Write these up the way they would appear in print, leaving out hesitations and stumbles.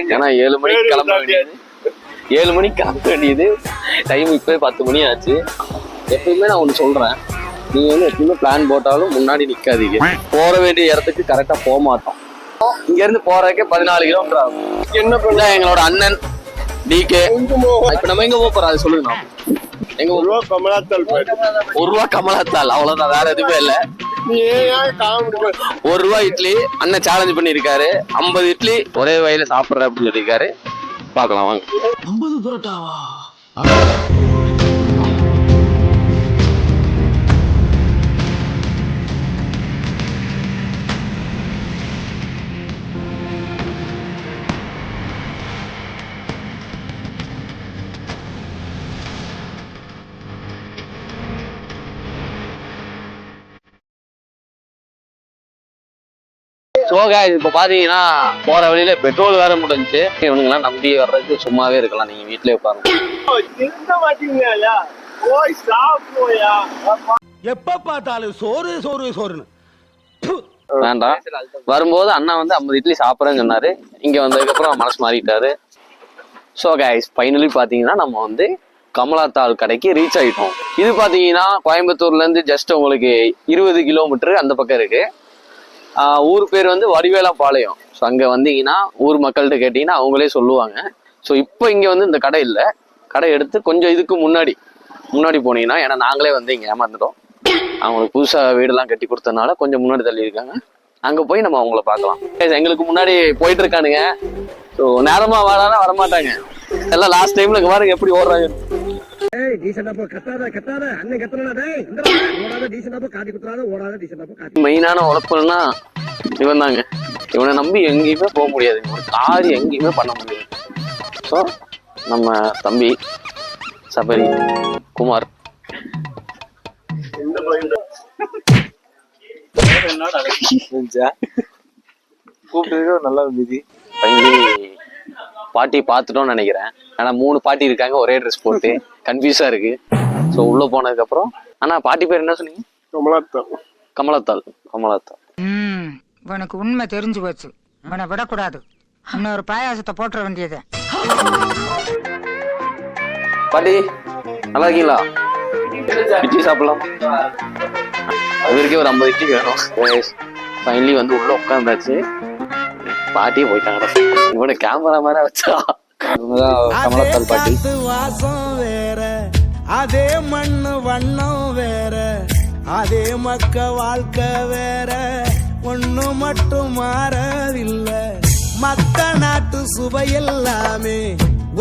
ஏன்னா 7 மணிக்கு கிளம்ப வேண்டியது 7 மணிக்கு கிளம்ப வேண்டியது டைம் இப்பவே 10 மணி ஆச்சு. எப்பயுமே நான் ஒண்ணு சொல்றேன், நீங்க வந்து எப்பயுமே பிளான் போட்டாலும் முன்னாடி நிக்காதீங்க. போற வேண்டிய இடத்துக்கு கரெக்டா போக மாட்டோம். இங்க இருந்து போறதுக்கே 14 கிலோமீட்டர் ஆகும். என்ன பண்ண எங்களோட அண்ணன் டிகே இப்ப நம்ம எங்க போறோம் அதை சொல்லுங்க. எங்க ₹1 கமலாத்தால் ₹1 கமலாத்தால் அவ்வளவுதான், வேற எதுவுமே இல்ல. ₹1 இட்லி அண்ணன் சேலஞ்ச் பண்ணிருக்காரு. 50 இட்லி ஒரே வயல சாப்பிடுற அப்படின்னு சொல்லியிருக்காரு. பாக்கலாம் வாங்க. 50 புரோட்டாவா? இப்ப பாத்தீங்கன்னா போற வழியில பெட்ரோல் வேற முடிஞ்சு. இவனுங்கெல்லாம் நம்பி வர்றதுக்கு சும்மாவே இருக்கலாம். நீங்க வீட்லயே உட்காருங்க. எப்ப பார்த்தாலும் சோறு சோறு சோறுன்னு வேண்டாம். வரும்போது அண்ணா வந்து 50 இட்லி சாப்பிட்றேன்னு சொன்னாரு. இங்க வந்ததுக்கு அப்புறம் மனசு மாறிட்டாரு. ஸோ கைஸ் ஃபைனலி பாத்தீங்கன்னா நம்ம வந்து கமலாத்தாள் கடைக்கு ரீச் ஆயிட்டோம். இது பாத்தீங்கன்னா கோயம்புத்தூர்ல இருந்து ஜஸ்ட் உங்களுக்கு 20 கிலோமீட்டர் அந்த பக்கம் இருக்கு. ஊர் பேர் வந்து வடிவேலாம்பாளையம். ஸோ அங்க வந்தீங்கன்னா ஊர் மக்கள்கிட்ட கேட்டீங்கன்னா அவங்களே சொல்லுவாங்க. ஸோ இப்போ இங்க வந்து இந்த கடை இல்லை. கடை எடுத்து கொஞ்சம் இதுக்கு முன்னாடி போனீங்கன்னா, ஏன்னா நாங்களே வந்து இங்க ஏமாந்துட்டோம். அவங்களுக்கு புதுசா வீடெல்லாம் கட்டி கொடுத்ததுனால கொஞ்சம் முன்னாடி தள்ளி இருக்காங்க. அங்க போய் நம்ம அவங்கள பார்க்கலாம். எங்களுக்கு முன்னாடி போயிட்டு இருக்கானுங்க. ஸோ நேரமா வரானா வரமாட்டாங்க. எல்லாம் லாஸ்ட் டைம்ல பாருங்க எப்படி ஓடுறாங்க. மெயினான உழைப்புன்னா இவன் தாங்க. இவனை நம்பி எங்கேயுமே போக முடியாது. ஒரு காரி எங்கேயுமே பண்ண முடியாது. ஸோ நம்ம தம்பி சபரி குமார் கூப்பிட்டு நல்லா இருந்துச்சு. பாட்டி பார்த்துட்டோம்னு நினைக்கிறேன். ஆனா 3 பாட்டி இருக்காங்க ஒரே ட்ரெஸ் போட்டு, கன்ஃபியூஸா இருக்கு. ஸோ உள்ள போனதுக்கு அப்புறம் ஆனா பாட்டி பேர் என்ன சொன்னீங்க? கமலாத்தாள். உனக்கு உண்மை தெரிஞ்சு போச்சு. உன்னை விடக்கூடாது. இன்னொரு பாயாசத்தை போட்டுற வேண்டியது. பாட்டி நல்லா இருக்கீங்களா? இட்லி சாப்பிடலாம். இவருக்கே ஒரு 50 இட்லி வேணும். ஃபைனலி வந்து உள்ள உட்காந்தாச்சு. பாட்டியே போயிட்டாங்க. இவனை கேமரா மேல வச்சா கமலாத்தாள் பாட்டி. வாசம் வேற, அதே மண்ணு வண்ணம் வேற, அதே மக்க வாழ்க்கை வேற, ஒண்ணு மட்டும் மாறவில்லை. மத்த நாட்டு சுவையெல்லாமே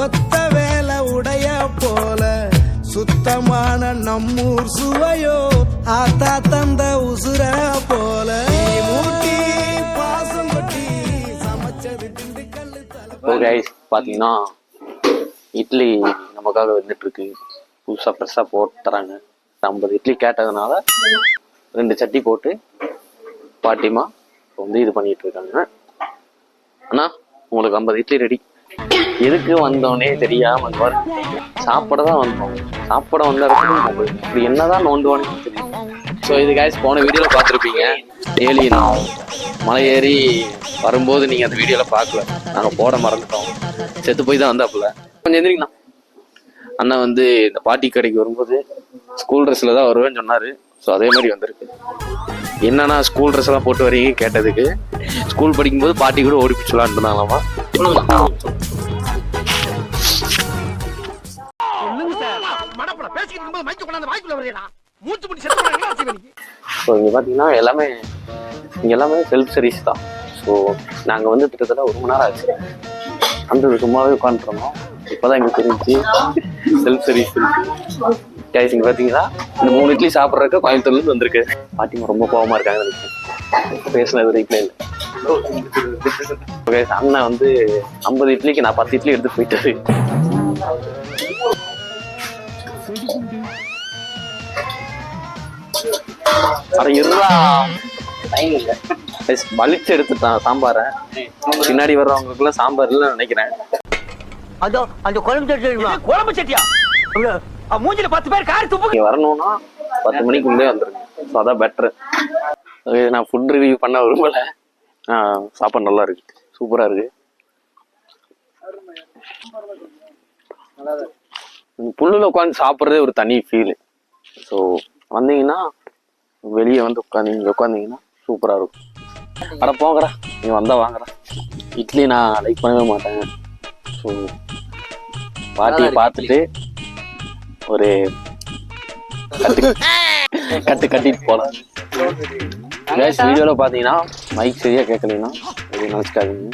ஒத்த வேலை உடைய போல, சுத்தமான நம்மூர் சுவையோ ஆத்தா தந்த உசுர போல. மூட்டி பாசம் கொட்டி சமைச்சது திண்டுக்கல் தலை. பாத்தீங்கன்னா இட்லி நமக்காக வந்துட்டு இருக்கு. புதுசா ஃப்ரெஷ்ஷா போட்டு தராங்க. 50 இட்லி கேட்டதுனால 2 சட்டி போட்டு பாட்டிமா வந்து இது பண்ணிட்டு இருக்காங்க. அண்ணா உங்களுக்கு 50 இட்லி ரெடி. எதுக்கு வந்தோன்னே தெரியாம சாப்பிடதான் வந்தோம். சாப்பிட வந்த இடத்துக்கு இப்படி என்னதான் நோண்டுவானு தெரியும். ஸோ இது கைஸ் போன வீடியோல பார்த்துருப்பீங்க. ஏலி நான் மலை ஏறி வரும்போது நீங்க அந்த வீடியோல பார்க்கல. நாங்க போட மறந்துட்டோம். செத்து போய் தான் வந்தாப்புல. கொஞ்சம் எந்திரிங்கண்ணா. அண்ணா வந்து இந்த பாட்டி கடைக்கு வரும்போது ஸ்கூல் ட்ரெஸ்ல தான் வருவேன்னு சொன்னாரு. ஸோ அதே மாதிரி வந்திருக்கு. என்னன்னா ஸ்கூல் ட்ரெஸ் எல்லாம் போட்டு வரீங்க கேட்டதுக்கு, ஸ்கூல் படிக்கும்போது பாட்டி கூட ஓடி பிடிச்சலான்னு இருந்தாங்களாமா. இங்க பாத்தீங்கன்னா இங்க எல்லாமே செல்ஃப் சர்வீஸ் தான். ஸோ நாங்க வந்து கிட்டத்தட்ட 1 மணி நேரம் ஆச்சு. அந்த சும்மாவே உட்காந்துருந்தோம். இப்பதான் எங்களுக்கு தெரிஞ்சு செல்ஃப் சர்வீஸ் இருக்கு. இங்க பாத்தீங்களா இந்த 3 இட்லி சாப்பிட்றதுக்கு கோயம்புத்தூர்ல இருந்து வந்திருக்கு. பாட்டிமா ரொம்ப கோவமா இருக்காங்க. பேசினது வரைக்கும் இல்லை. அண்ணன் வந்து 50 இட்லிக்கு நான் 10 இட்லி எடுத்து போயிட்டாரு. வலிச்சு எடுத்துட்டான் சாம்பார. பின்னாடி வர்றவங்களுக்குள்ள சாம்பார் இல்ல நினைக்கிறேன். அந்த குழம்பு சட்டியா மூஞ்சில 10 பேர் காரி துப்பு. வரணும்னா 10 மணிக்குள்ளே வந்துருங்க. ஸோ அதான் பெட்ரு. நான் ஃபுட் ரிவ்யூ பண்ண விரும்பல. சாப்பாடு நல்லா இருக்கு, சூப்பரா இருக்கு. புல்லுல உட்காந்து சாப்பிட்றதே ஒரு தனி ஃபீலு. ஸோ வந்தீங்கன்னா வெளியே வந்து உட்காந்தீங்கன்னா சூப்பரா இருக்கும். அட போங்கடா, நீ வந்தா வாங்கடா. இட்லி நான் லைக் பண்ணவே மாட்டேங்க. ஸோ பாட்டியை பார்த்துட்டு ஒரு கட்டிட்டு போகலாம். வீடியோவில் பார்த்தீங்கன்னா மைக் சரியா கேட்கலன்னா எதுவும் நினச்சிக்காதீங்க.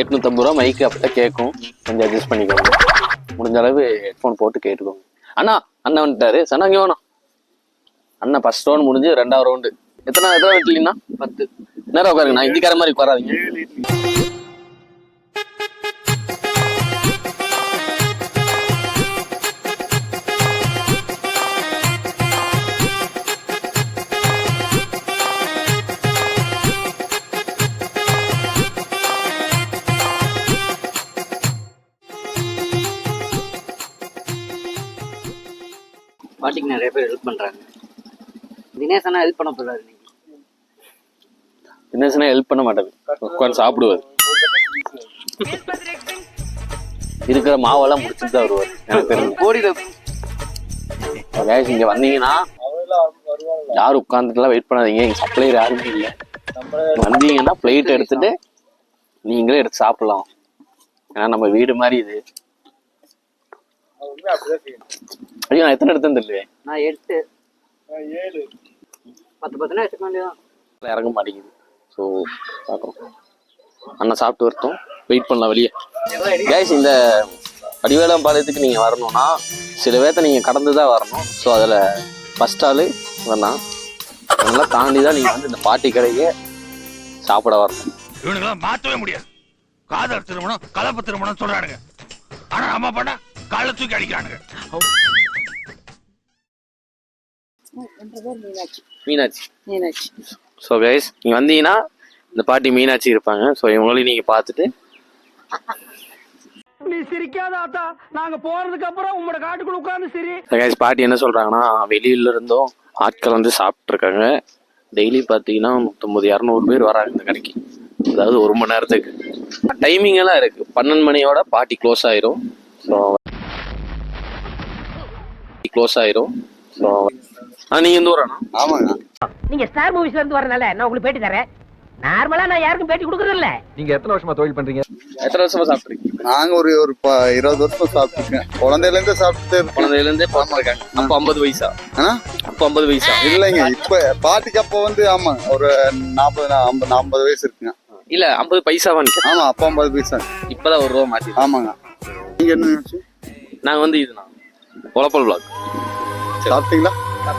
850 ரூபா மைக்கு அப்படிதான் கேட்கும், கொஞ்சம் அட்ஜஸ்ட் பண்ணிக்கோங்க. முடிஞ்ச அளவு ஹெட்ஃபோன் போட்டு கேட்டுக்கோங்க. அண்ணன் வந்துட்டாரு. சொன்னாங்க வேணும் அண்ணன் ஃபர்ஸ்ட் ரவுண்ட் முடிஞ்சு 2வது ரவுண்டு. எத்தனை இட்லின்னா 10 நேரம் உட்காருங்க. நான் இந்திக்கார மாதிரி உட்காராதீங்க. பாட்டிக்கு நிறைய பேர் ஹெல்ப் பண்றாங்க. தினேசனா ஹெல்ப் பண்ண போறாரு. தினேசனா ஹெல்ப் பண்ண மாட்டாரு, உட்காந்து சாப்பிடுவார். இருக்கிற மாவெல்லாம் முடிச்சுட்டு தான் வருவார். எனக்கு தெரிஞ்சு இங்க வந்தீங்கன்னா யாரும் உட்காந்துட்டுலாம் வெயிட் பண்ணாதீங்க. எங்க சப்ளையர் யாருமே இல்லை. வந்தீங்கன்னா பிளேட் எடுத்துட்டு நீங்களே எடுத்து சாப்பிடலாம். ஏன்னா நம்ம வீடு மாதிரி இது. ஐயோ, நான் எத்தனை எடுத்தேன்னு தெரியல. நான் 8 10 எடுத்துக்க வேண்டியதான். இறங்க மாட்டேங்குது. ஸோ பார்க்குறோம். அண்ணன் சாப்பிட்டு வரட்டும், வெயிட் பண்ணலாம் வெளியே. கைஸ், இந்த வடிவேலம் பாளையத்துக்கு நீங்கள் வரணும்னா சில பேர்த்த நீங்கள் கடந்து தான் வரணும். ஸோ அதில் ஃபஸ்ட் ஆள் வரலாம். அதெல்லாம் தாண்டி தான் நீங்கள் வந்து இந்த பாட்டி கடையே சாப்பிட வரணும். இவனுங்களாம் மாற்றவே முடியாது. காதல் திருமணம், கலப்பு திருமணம் சொல்றானுங்க. ஆனா நம்ம பண்ண காலை தூக்கி அடிக்கிறானுங்க. மீனாட்சி. ஸோ கைஸ், நீங்கள் வந்தீங்கன்னா இந்த பாட்டி மீனாட்சி இருப்பாங்க. ஸோ இவங்களையும் நீங்கள் பார்த்துட்டு நீ சிரிக்காத ஆத்தா, நாங்க போறதுக்கு அப்புறம் உங்களோட காட்டுக்குள்ள உட்கார்ந்து சரி. கைஸ், பாட்டி என்ன சொல்றாங்கன்னா வெளியில இருந்தும் ஆட்கள் வந்து சாப்பிட்டு இருக்காங்க. டெய்லி பார்த்தீங்கன்னா 150-200 பேர் வராங்க இந்த கடைக்கு. அதாவது 1 மணி நேரத்துக்கு டைமிங் எல்லாம் இருக்கு. 12 மணியோட பாட்டி க்ளோஸ் ஆயிரும். ஸோ நீங்க எந்த ஊரானா? ஆமாங்க. நீங்க ஸ்டார் மூவிஸ்ல இருந்து வரனால நான் உங்களுக்கு பேட்டி தரேன். நார்மலா நான் யாருக்கும் பேட்டி கொடுக்கறது இல்ல. நீங்க எத்தனை வருஷமா தொழில் பண்றீங்க? எத்தனை வருஷமா சாப்பிட்டுருக்கீங்க? நாங்க ஒரு 20 வருஷம் சாப்பிட்டுருக்கேன். குழந்தையில இருந்தே பார்த்துருக்காங்க. அப்போ 50 வயசா? அப்போ 50 வயசா? இல்லைங்க, இப்ப பாட்டிக்கு அப்போ வந்து ஆமா ஒரு 40 வயசு இருக்குங்க. இல்ல 50 பைசாவான்னு. ஆமா, அப்போ 50 பைசா. இப்பதான் 1 ரூபா மாத்தி. ஆமாங்க. நீங்க என்ன நினைச்சு? நாங்க வந்து இதுனா பொலப்பல் பிளாக் சாப்பிட்டீங்களா?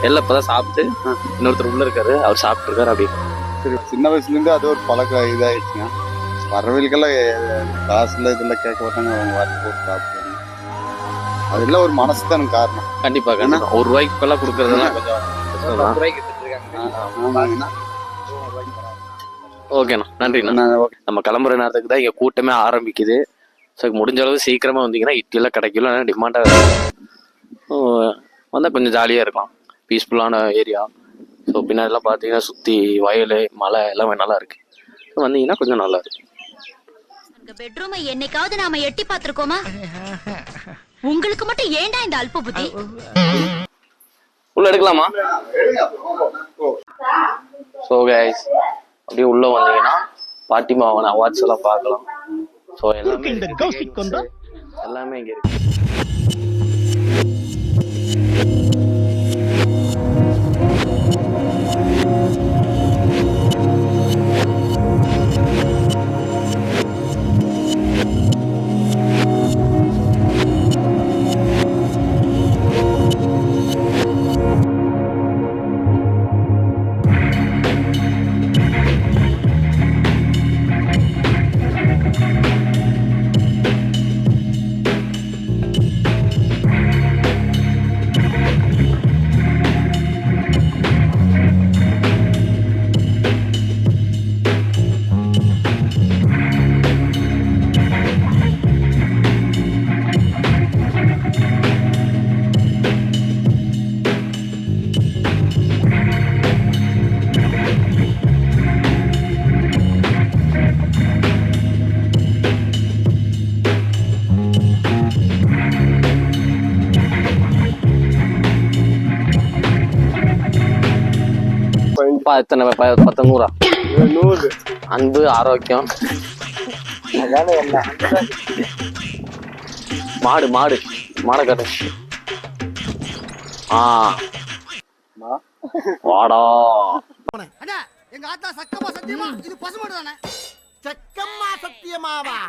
எல்லாம் இப்பதான் சாப்பிட்டு இன்னொருத்தர் உள்ள இருக்காரு, அவர் சாப்பிட்டு இருக்காரு. அப்படி சரி, சின்ன வயசுல இருந்து அது ஒரு பழக்கம் இதாயிடுச்சுங்க. வரவங்களுக்கெல்லாம் காசுல இதுல கேட்க மாட்டாங்க, அவங்க வாட்டி போட்டு சாப்பிடுவாங்க. அதெல்லாம் ஒரு மனசு தானே காரணம். கண்டிப்பா. 1 ரூபாய்க்கு எல்லாம் கொடுக்கறதெல்லாம் கொஞ்சம் ஓகேண்ணா, நன்றிண்ணா. நம்ம கிளம்புற நேரத்துக்கு தான் இங்க கூட்டமே ஆரம்பிக்குது. ஸோ முடிஞ்ச அளவு சீக்கிரமா வந்தீங்கன்னா இட்லியெல்லாம் கிடைக்கல, டிமாண்டாக வந்தால் கொஞ்சம் ஜாலியாக இருக்கலாம். பீஸ்ஃபுல்லான ஏரியா. ஸோ பின்னாடிலாம் பார்த்தீங்கன்னா சுற்றி வயல், மலை எல்லாமே நல்லா இருக்கு. வந்தீங்கன்னா கொஞ்சம் நல்லா இருக்கு. பெட்ரூமை என்னைக்காவது நாம எட்டி பார்த்திருக்கோமா? உங்களுக்கு மட்டும் ஏன்டா இந்த அல்ப புத்தி? உள்ள எடுக்கலாமா? ஸோ கைஸ், அப்படியே உள்ள வந்தீங்கன்னா பாட்டிமாவான அவார்ட்ஸ் எல்லாம் பார்க்கலாம். ஸோ எல்லாமே இங்க இருக்கு. எத்தனை 100? இது 100. அன்பு, ஆரோக்கியம், அதான எல்லாம். மாடு மாடு மாடை காட்டு. வாடா. எங்க ஆத்தா சக்கமா சத்தியமா இது பசுமாடு தானே? சக்கம்மா சத்தியமாவா?